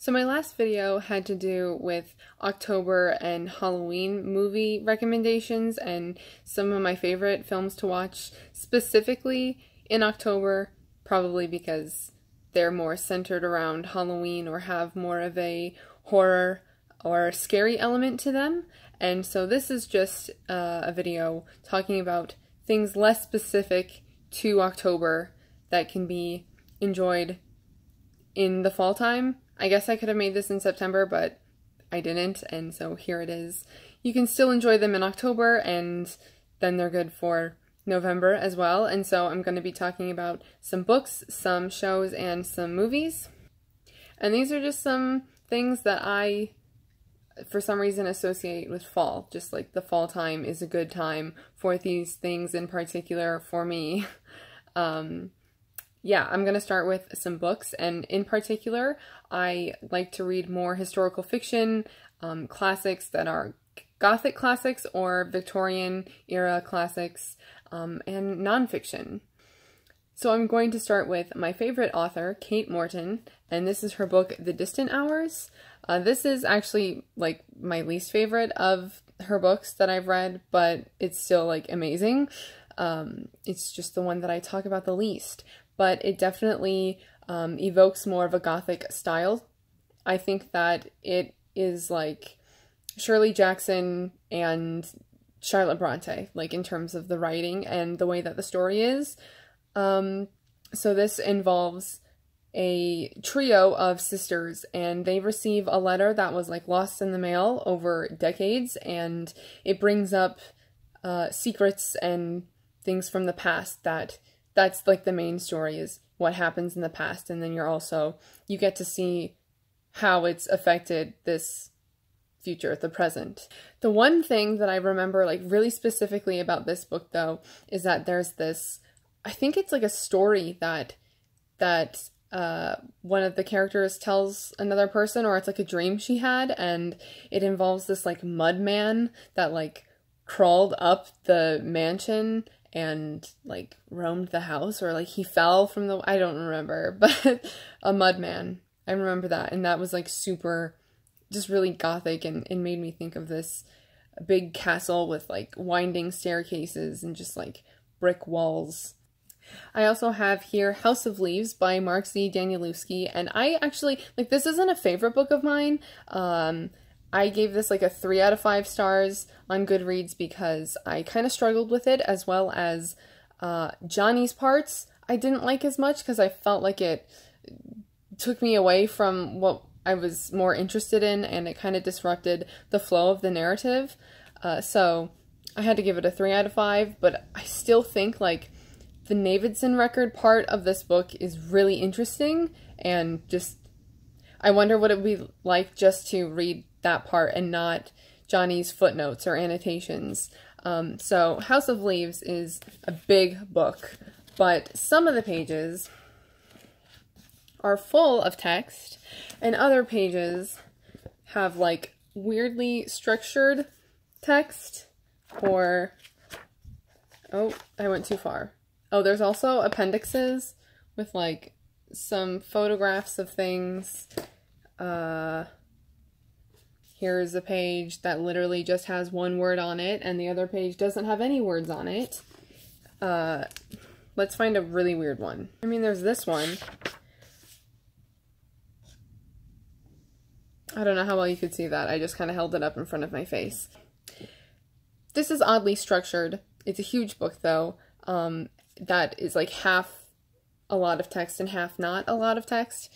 So my last video had to do with October and Halloween movie recommendations and some of my favorite films to watch specifically in October, probably because they're more centered around Halloween or have more of a horror or scary element to them. And so this is just a video talking about things less specific to October that can be enjoyed in the fall time. I guess I could have made this in September, but I didn't, and so here it is. You can still enjoy them in October, and then they're good for November as well. And so I'm going to be talking about some books, some shows, and some movies. And these are just some things that I, for some reason, associate with fall. Just like the fall time is a good time for these things in particular for me. Yeah, I'm going to start with some books, and in particular, I like to read more historical fiction, classics that are Gothic classics or Victorian era classics, and nonfiction. So I'm going to start with my favorite author, Kate Morton, and this is her book, The Distant Hours. This is actually like my least favorite of her books that I've read, but it's still like amazing. It's just the one that I talk about the least. But it definitely evokes more of a Gothic style. I think that it is like Shirley Jackson and Charlotte Brontë, like in terms of the writing and the way that the story is. So this involves a trio of sisters, and they receive a letter that was like lost in the mail over decades, and it brings up secrets and things from the past that's like the main story, is what happens in the past, and then you get to see how it's affected this future, the present. The one thing that I remember like really specifically about this book though is that there's this, I think it's like a story that one of the characters tells another person, or it's like a dream she had, and it involves this like mud man that like crawled up the mansion and like roamed the house, or like he fell from the, I don't remember, but a mud man. I remember that, and that was like super, just really Gothic, and made me think of this big castle with like winding staircases and just like brick walls. I also have here House of Leaves by Mark Z. Danielewski, and I actually, like, this isn't a favorite book of mine. I gave this like a 3 out of 5 stars on Goodreads because I kind of struggled with it, as well as Johnny's parts I didn't like as much because I felt like it took me away from what I was more interested in, and it kind of disrupted the flow of the narrative. So I had to give it a 3 out of 5, but I still think like the Navidson record part of this book is really interesting, and just I wonder what it would be like just to read that part and not Johnny's footnotes or annotations. So House of Leaves is a big book, but some of the pages are full of text, and other pages have like weirdly structured text, or, oh, I went too far. Oh, there's also appendixes with like some photographs of things. Here's a page that literally just has one word on it, and the other page doesn't have any words on it. Let's find a really weird one. I mean, there's this one. I don't know how well you could see that. I just kind of held it up in front of my face. This is oddly structured. It's a huge book, though. That is like half a lot of text and half not a lot of text.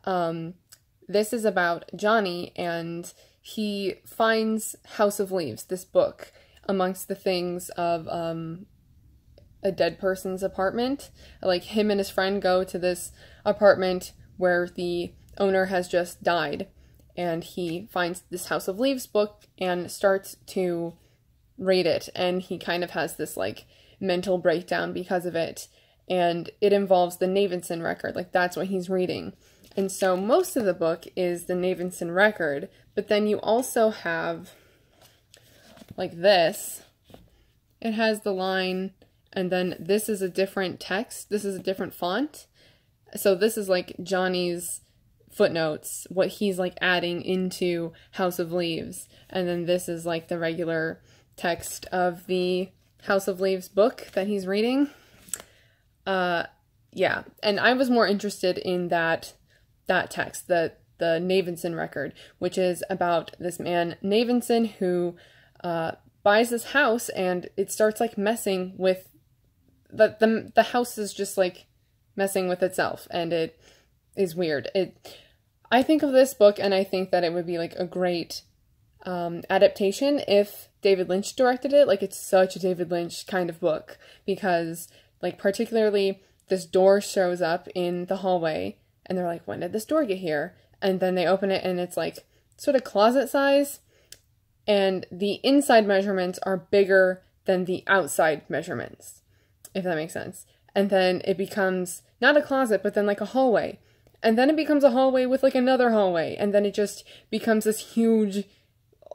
This is about Johnny, and he finds House of Leaves, this book, amongst the things of a dead person's apartment. Like, him and his friend go to this apartment where the owner has just died, and he finds this House of Leaves book and starts to read it, and he kind of has this like mental breakdown because of it, and it involves the Navidson record, like that's what he's reading. And so most of the book is the Navidson record, but then you also have like this. It has the line, and then this is a different text. This is a different font. So this is like Johnny's footnotes, what he's like adding into House of Leaves. And then this is like the regular text of the House of Leaves book that he's reading. Yeah, and I was more interested in that text, the Navenson record, which is about this man, Navenson, who buys this house, and it starts like messing with the house is just like messing with itself, and it is weird. I think of this book, and I think that it would be like a great adaptation if David Lynch directed it. Like, it's such a David Lynch kind of book, because like particularly this door shows up in the hallway, and they're like, when did this door get here? And then they open it, and it's like sort of closet size, and the inside measurements are bigger than the outside measurements, if that makes sense. And then it becomes not a closet, but then like a hallway. And then it becomes a hallway with like another hallway. And then it just becomes this huge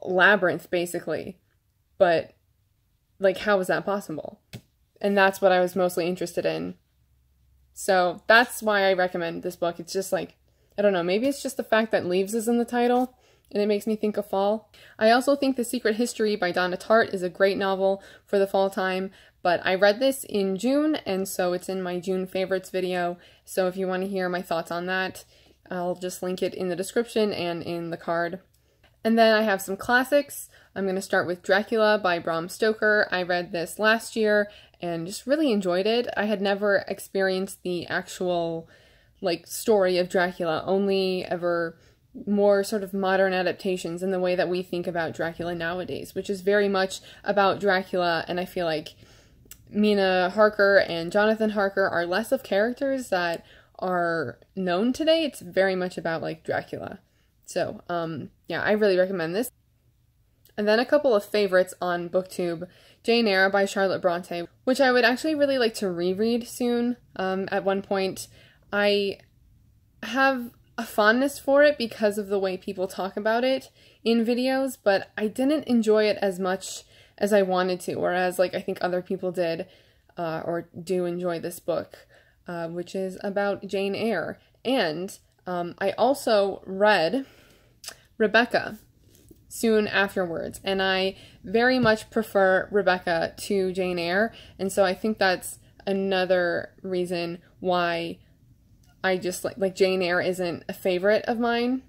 labyrinth, basically. But like, how is that possible? And that's what I was mostly interested in. So that's why I recommend this book. It's just like, I don't know, maybe it's just the fact that Leaves is in the title, and it makes me think of fall. I also think The Secret History by Donna Tartt is a great novel for the fall time, but I read this in June, and so it's in my June favorites video. So if you want to hear my thoughts on that, I'll just link it in the description and in the card. And then I have some classics. I'm going to start with Dracula by Bram Stoker. I read this last year and just really enjoyed it. I had never experienced the actual like story of Dracula, only ever more sort of modern adaptations in the way that we think about Dracula nowadays, which is very much about Dracula, and I feel like Mina Harker and Jonathan Harker are less of characters that are known today. It's very much about like Dracula. So, yeah, I really recommend this. And then a couple of favorites on BookTube. Jane Eyre by Charlotte Brontë, which I would actually really like to reread soon. At one point, I have a fondness for it because of the way people talk about it in videos, but I didn't enjoy it as much as I wanted to, or as like I think other people did, or do enjoy this book, which is about Jane Eyre. And I also read Rebecca soon afterwards, and I very much prefer Rebecca to Jane Eyre, and so I think that's another reason why I just like Jane Eyre isn't a favorite of mine,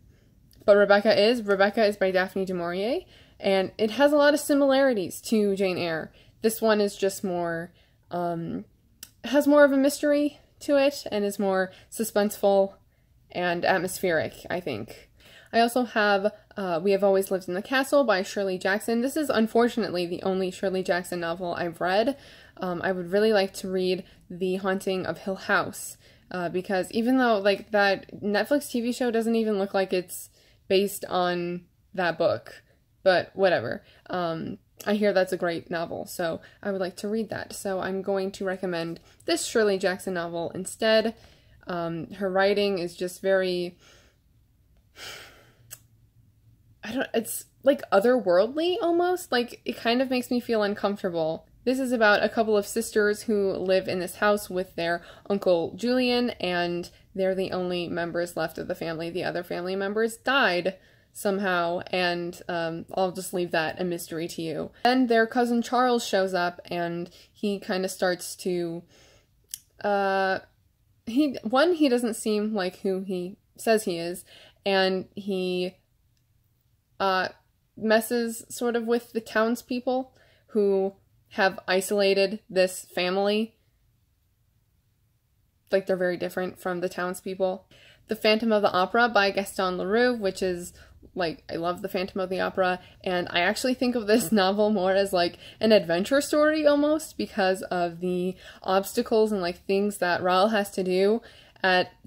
but Rebecca is. Rebecca is by Daphne du Maurier, and it has a lot of similarities to Jane Eyre. This one is just more, has more of a mystery to it, and is more suspenseful and atmospheric, I think. I also have We Have Always Lived in the Castle by Shirley Jackson. This is unfortunately the only Shirley Jackson novel I've read. I would really like to read The Haunting of Hill House, because even though like that Netflix TV show doesn't even look like it's based on that book, but whatever. I hear that's a great novel, so I would like to read that. So I'm going to recommend this Shirley Jackson novel instead. Her writing is just very, it's like otherworldly almost. Like, it kind of makes me feel uncomfortable. This is about a couple of sisters who live in this house with their Uncle Julian, and they're the only members left of the family. The other family members died somehow, and I'll just leave that a mystery to you. Then their cousin Charles shows up, and he kind of starts to, he doesn't seem like who he says he is, and he messes sort of with the townspeople who have isolated this family. Like, they're very different from the townspeople. The Phantom of the Opera by Gaston LeRoux, which is, like, I love The Phantom of the Opera, and I actually think of this novel more as, like, an adventure story almost, because of the obstacles and, like, things that Raoul has to do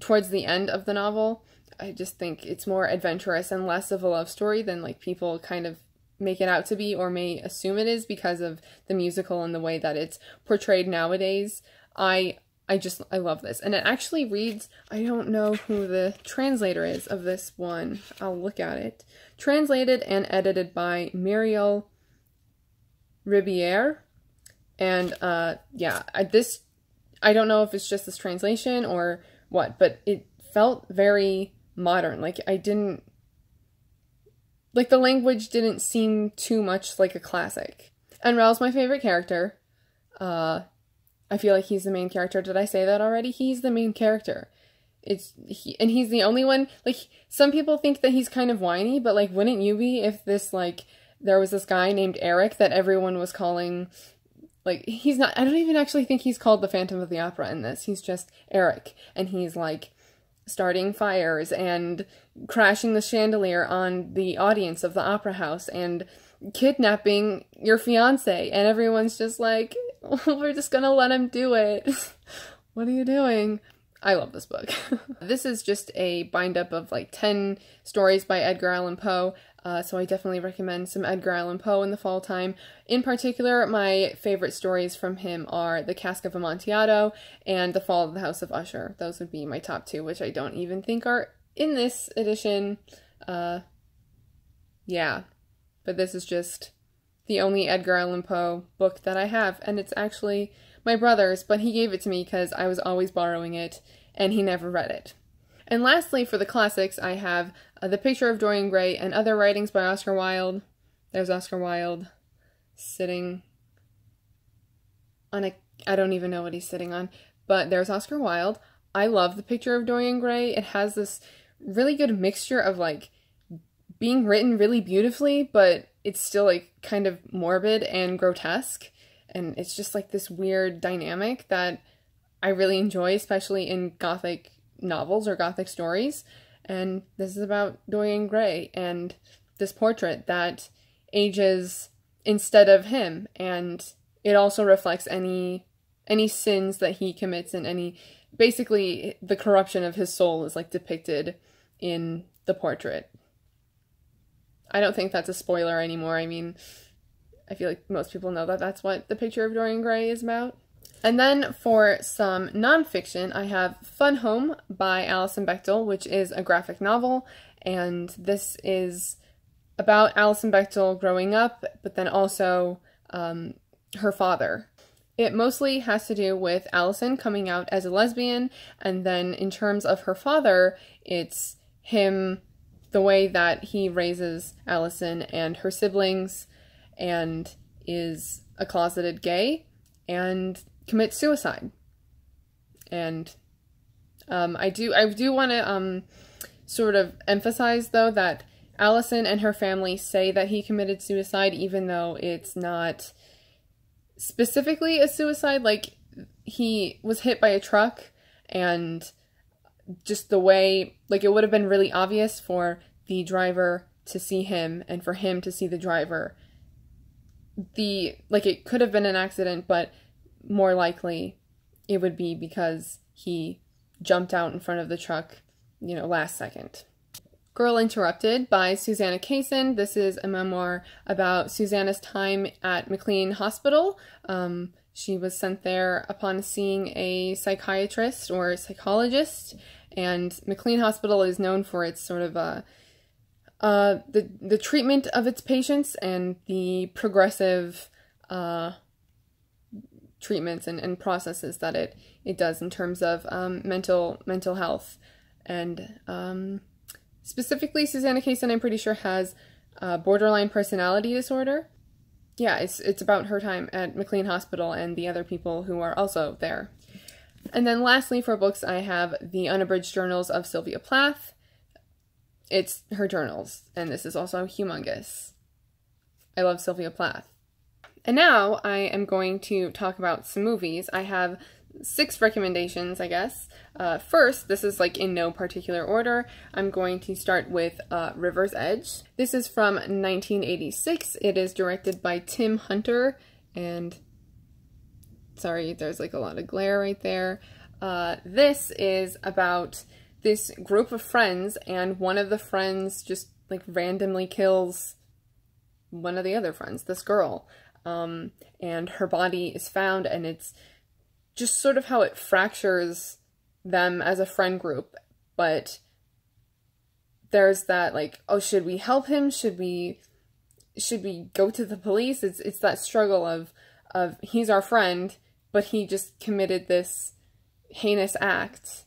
towards the end of the novel. I just think it's more adventurous and less of a love story than, like, people kind of make it out to be or may assume it is because of the musical and the way that it's portrayed nowadays. I love this. And it actually reads, I don't know who the translator is of this one. I'll look at it. Translated and edited by Muriel Ribiere. And yeah, I don't know if it's just this translation or what, but it felt very modern. Like, I didn't, like, the language didn't seem too much like a classic. And Rel's my favorite character. I feel like he's the main character. Did I say that already? He's the main character. And he's the only one, like, some people think that he's kind of whiny, but, like, wouldn't you be if this, like, there was this guy named Emeric that everyone was calling, like, he's not, I don't even actually think he's called the Phantom of the Opera in this. He's just Emeric, and he's, like, starting fires and crashing the chandelier on the audience of the opera house and kidnapping your fiance, and everyone's just like, we're just gonna let him do it. What are you doing? I love this book. This is just a bind-up of like 10 stories by Edgar Allan Poe, so I definitely recommend some Edgar Allan Poe in the fall time. In particular, my favorite stories from him are The Cask of Amontillado and The Fall of the House of Usher. Those would be my top two, which I don't even think are in this edition. Yeah, but this is just the only Edgar Allan Poe book that I have, and it's actually my brother's, but he gave it to me because I was always borrowing it, and he never read it. And lastly, for the classics, I have The Picture of Dorian Gray and Other Writings by Oscar Wilde. There's Oscar Wilde sitting on a, I don't even know what he's sitting on, but there's Oscar Wilde. I love The Picture of Dorian Gray. It has this really good mixture of, like, being written really beautifully, but it's still, like, kind of morbid and grotesque. And it's just, like, this weird dynamic that I really enjoy, especially in Gothic novels or Gothic stories. And this is about Dorian Gray and this portrait that ages instead of him. And it also reflects any sins that he commits, and basically the corruption of his soul is, like, depicted in the portrait. I don't think that's a spoiler anymore. I mean, I feel like most people know that that's what The Picture of Dorian Gray is about. And then for some nonfiction, I have Fun Home by Allison Bechdel, which is a graphic novel, and this is about Alison Bechdel growing up, but then also her father. It mostly has to do with Allison coming out as a lesbian, and then in terms of her father, it's him, the way that he raises Allison and her siblings, and is a closeted gay, and commits suicide. And I do want to sort of emphasize, though, that Allison and her family say that he committed suicide, even though it's not specifically a suicide. Like, he was hit by a truck, and just the way, like, it would have been really obvious for the driver to see him and for him to see the driver. Like, it could have been an accident, but more likely it would be because he jumped out in front of the truck, you know, last second. Girl Interrupted by Susanna Kaysen. This is a memoir about Susanna's time at McLean Hospital. She was sent there upon seeing a psychiatrist or psychologist, and McLean Hospital is known for its sort of the treatment of its patients and the progressive treatments and processes that it does in terms of mental health. And specifically, Susanna Kaysen, I'm pretty sure, has borderline personality disorder. Yeah, it's about her time at McLean Hospital and the other people who are also there. And then lastly, for books, I have the Unabridged Journals of Sylvia Plath. It's her journals, and this is also humongous. I love Sylvia Plath. And now I am going to talk about some movies. I have 6 recommendations, I guess. First, this is like in no particular order. I'm going to start with River's Edge. This is from 1986. It is directed by Tim Hunter, and sorry, there's like a lot of glare right there. This is about this group of friends, and one of the friends just like randomly kills one of the other friends, this girl. And her body is found, and it's just sort of how it fractures them as a friend group. But there's that, like, oh, should we help him? Should we go to the police? It's that struggle of he's our friend, but he just committed this heinous act.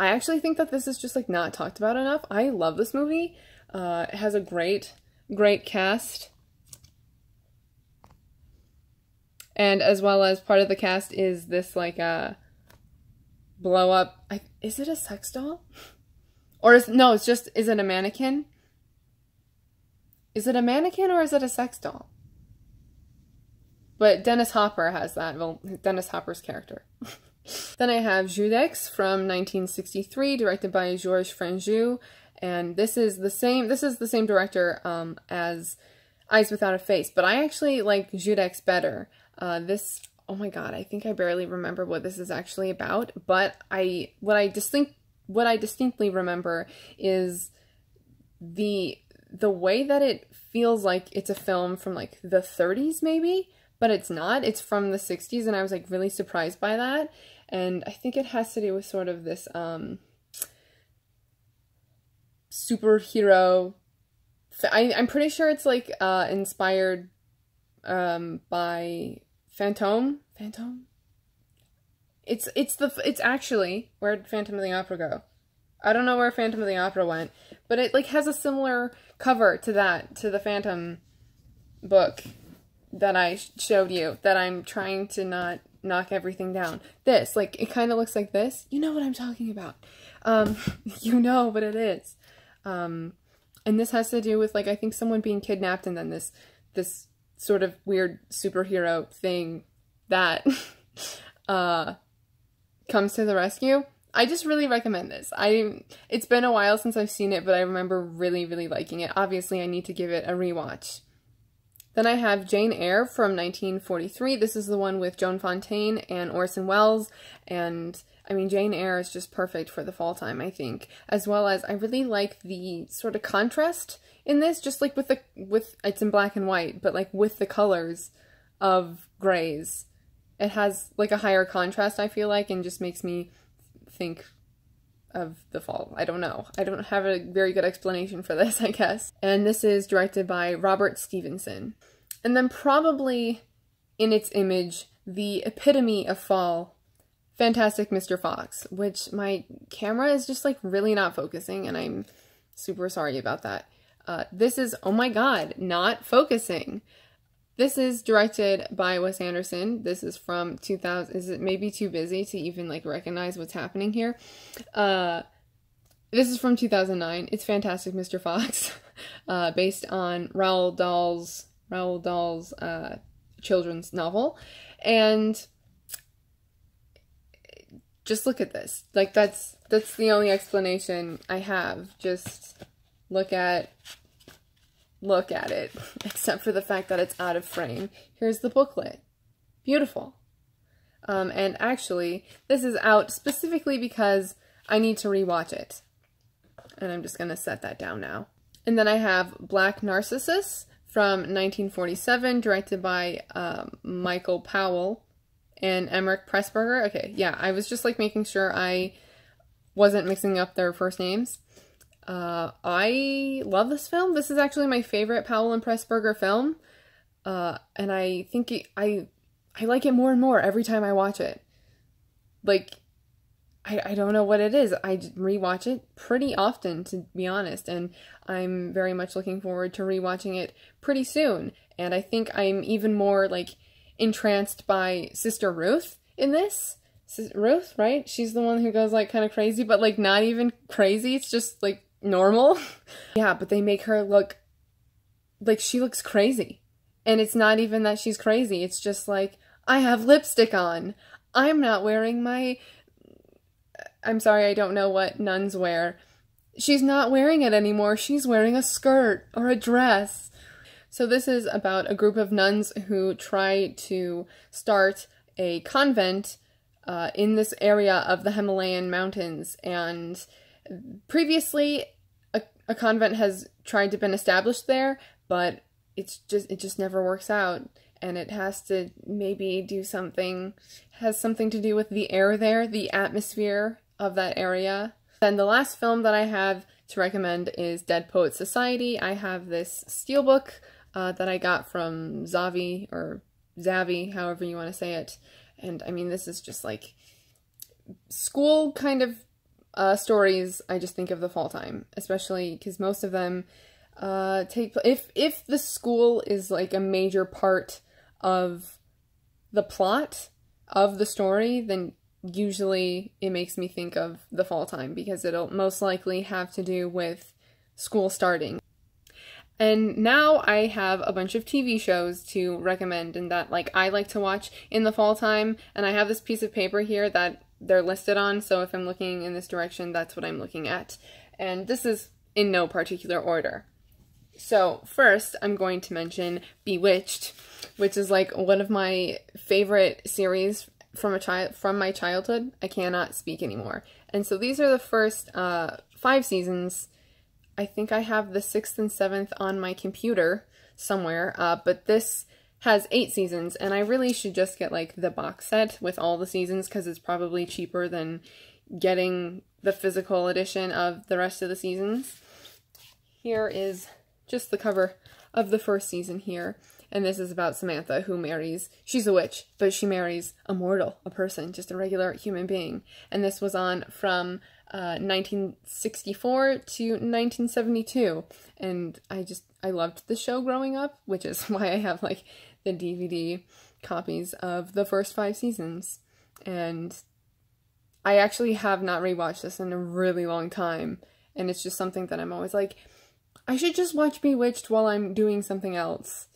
I actually think that this is just like not talked about enough. I love this movie. It has a great cast. And as well as part of the cast is this like blow up, is it a sex doll? Or no, it's just, is it a mannequin? Is it a mannequin or is it a sex doll? But Dennis Hopper has that, well, Dennis Hopper's character. Then I have Judex from 1963, directed by Georges Franju, and this is the same director as Eyes Without a Face, but I actually like Judex better. Oh my god, I think I barely remember what this is actually about, but what I distinctly remember is the way that it feels like it's a film from like the 30s maybe, but it's not. It's from the 60s, and I was like really surprised by that. And I think it has to do with sort of this superhero. I'm pretty sure it's like inspired by Phantom. It's actually, where'd Phantom of the Opera go? I don't know where Phantom of the Opera went, but it like has a similar cover to the Phantom book that I showed you, that I'm trying to not knock everything down. This, like, it kind of looks like this. You know what I'm talking about. You know what it is. And this has to do with, like, I think someone being kidnapped and then this sort of weird superhero thing that comes to the rescue. I just really recommend this. It's been a while since I've seen it, but I remember really, really liking it. Obviously, I need to give it a rewatch. Then I have Jane Eyre from 1943. This is the one with Joan Fontaine and Orson Welles, and I mean, Jane Eyre is just perfect for the fall time, I think. As well as, I really like the sort of contrast in this, just like with it's in black and white, but like with the colors of grays. It has like a higher contrast, I feel like, and just makes me think of the fall. I don't know. I don't have a very good explanation for this, I guess. And this is directed by Robert Stevenson. And then probably in its image, the epitome of fall, Fantastic Mr. Fox, which my camera is just like really not focusing, and I'm super sorry about that. This is, oh my god, not focusing. This is directed by Wes Anderson. This is from 2000. Is it maybe too busy to even like recognize what's happening here? This is from 2009. It's Fantastic Mr. Fox, based on Roald Dahl's children's novel. And just look at this. Like, that's the only explanation I have. Just look at it, except for the fact that it's out of frame. Here's the booklet. Beautiful. And actually, this is out specifically because I need to rewatch it. And I'm just going to set that down now. And then I have Black Narcissus from 1947, directed by Michael Powell and Emeric Pressburger. Okay, yeah, I was just like making sure I wasn't mixing up their first names. I love this film. This is actually my favorite Powell and Pressburger film. And I think I like it more and more every time I watch it. Like, I don't know what it is. I rewatch it pretty often, to be honest, and I'm very much looking forward to rewatching it pretty soon. And I think I'm even more, like, entranced by Sister Ruth in this. Ruth, right? She's the one who goes, like, kind of crazy, but, like, not even crazy. It's just, like, normal. Yeah, but they make her look like she looks crazy. And it's not even that she's crazy. It's just like, I have lipstick on. I'm not wearing my... I'm sorry, I don't know what nuns wear. She's not wearing it anymore. She's wearing a skirt or a dress. So this is about a group of nuns who try to start a convent in this area of the Himalayan mountains. And previously, a convent has tried to been established there, but it just never works out. And it has to maybe do something, has something to do with the air there, the atmosphere of that area. Then the last film that I have to recommend is Dead Poets Society. I have this steelbook that I got from Zavi, or Zavi, however you want to say it. And I mean, this is just like school kind of stories, I just think of the fall time, especially because most of them if the school is like a major part of the plot of the story, then usually it makes me think of the fall time because it'll most likely have to do with school starting. And now I have a bunch of TV shows to recommend and that like I like to watch in the fall time, and I have this piece of paper here that they're listed on, so if I'm looking in this direction, that's what I'm looking at. And this is in no particular order. So first, I'm going to mention Bewitched, which is like one of my favorite series from my childhood. I cannot speak anymore. And so these are the first 5 seasons. I think I have the 6th and 7th on my computer somewhere, but this has 8 seasons, and I really should just get like the box set with all the seasons because it's probably cheaper than getting the physical edition of the rest of the seasons. Here is just the cover of the first season here, and this is about Samantha, who marries, she's a witch, but she marries a mortal, a person, just a regular human being. And this was on from 1964 to 1972, and I loved the show growing up, which is why I have like the DVD copies of the first 5 seasons. And I actually have not rewatched this in a really long time, and it's just something that I'm always like, I should just watch Bewitched while I'm doing something else,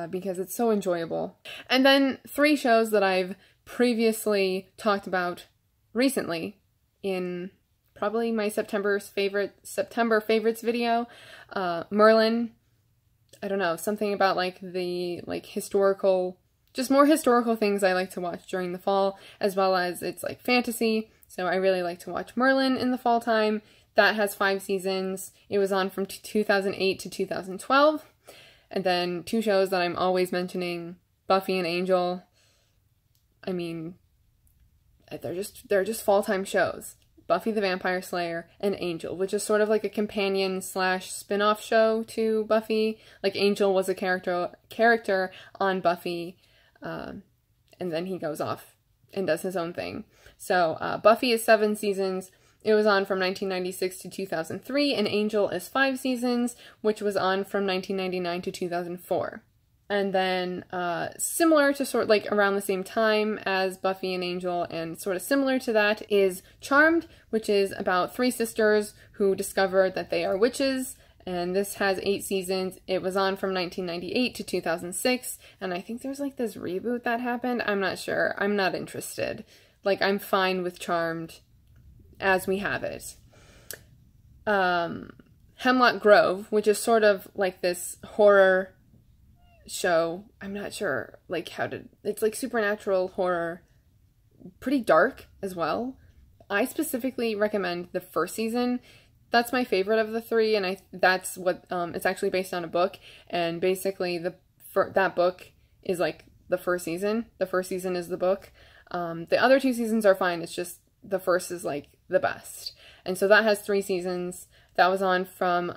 because it's so enjoyable. And then 3 shows that I've previously talked about recently in probably my September favorites video. Merlin, I don't know, something about like the historical, just more historical things I like to watch during the fall, as well as it's like fantasy, so I really like to watch Merlin in the fall time. That has 5 seasons. It was on from 2008 to 2012. And then 2 shows that I'm always mentioning, Buffy and Angel. I mean, they're just fall-time shows. Buffy the Vampire Slayer and Angel, which is sort of like a companion / spin-off show to Buffy. Like Angel was a character on Buffy, and then he goes off and does his own thing. So Buffy is 7 seasons. It was on from 1996 to 2003, and Angel is 5 seasons, which was on from 1999 to 2004. And then, similar to sort of like around the same time as Buffy and Angel, and sort of similar to that, is Charmed, which is about 3 sisters who discover that they are witches, and this has 8 seasons. It was on from 1998 to 2006, and I think there's like this reboot that happened. I'm not sure. I'm not interested. Like, I'm fine with Charmed as we have it. Hemlock Grove, which is sort of like this horror show. I'm not sure like it's like supernatural horror, pretty dark as well. I specifically recommend the first season. That's my favorite of the 3, and that's what it's actually based on a book, and basically that book is like the first season. The first season is the book. The other 2 seasons are fine. It's just the first is like the best. And so that has 3 seasons. That was on from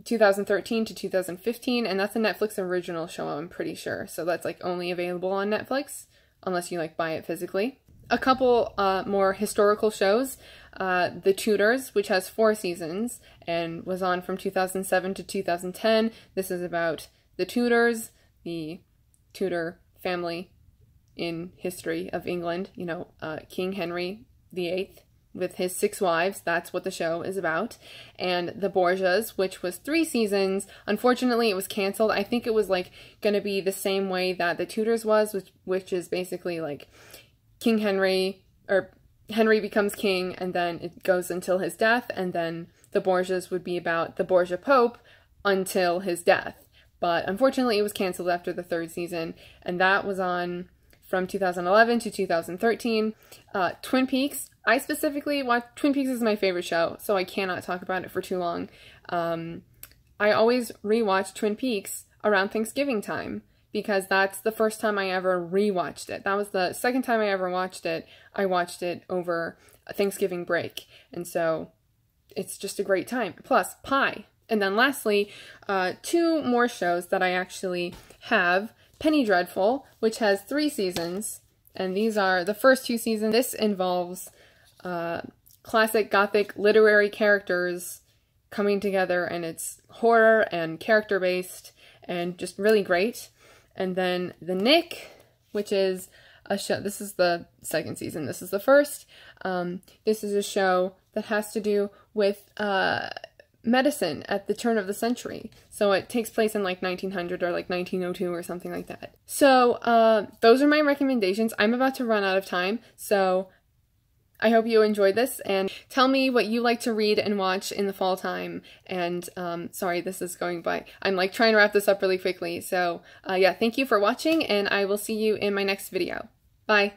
2013 to 2015, and that's a Netflix original show, I'm pretty sure. So that's like only available on Netflix, unless you like buy it physically. A couple more historical shows. The Tudors, which has 4 seasons, and was on from 2007 to 2010. This is about the Tudors, the Tudor family in history of England, you know, King Henry VIII with his 6 wives. That's what the show is about. And The Borgias, which was 3 seasons. Unfortunately, it was canceled. I think it was like going to be the same way that The Tudors was, which is basically like King Henry, or Henry becomes king, and then it goes until his death, and then The Borgias would be about the Borgia Pope until his death. But unfortunately, it was canceled after the 3rd season, and that was on from 2011 to 2013. Twin Peaks. I specifically watch, Twin Peaks is my favorite show, so I cannot talk about it for too long. I always rewatch Twin Peaks around Thanksgiving time, because that's the first time I ever rewatched it. That was the second time I ever watched it. I watched it over a Thanksgiving break, and so it's just a great time. Plus, Pi. And then lastly, 2 more shows that I actually have. Penny Dreadful, which has 3 seasons, and these are the first 2 seasons. This involves classic Gothic literary characters coming together, and it's horror and character-based and just really great. And then The Nick, which is a show, this is the second season, this is the first. This is a show that has to do with medicine at the turn of the century. So it takes place in like 1900 or like 1902 or something like that. So those are my recommendations. I'm about to run out of time, so I hope you enjoyed this, and tell me what you like to read and watch in the fall time. And sorry, this is going by. I'm like trying to wrap this up really quickly. So yeah, thank you for watching, and I will see you in my next video. Bye.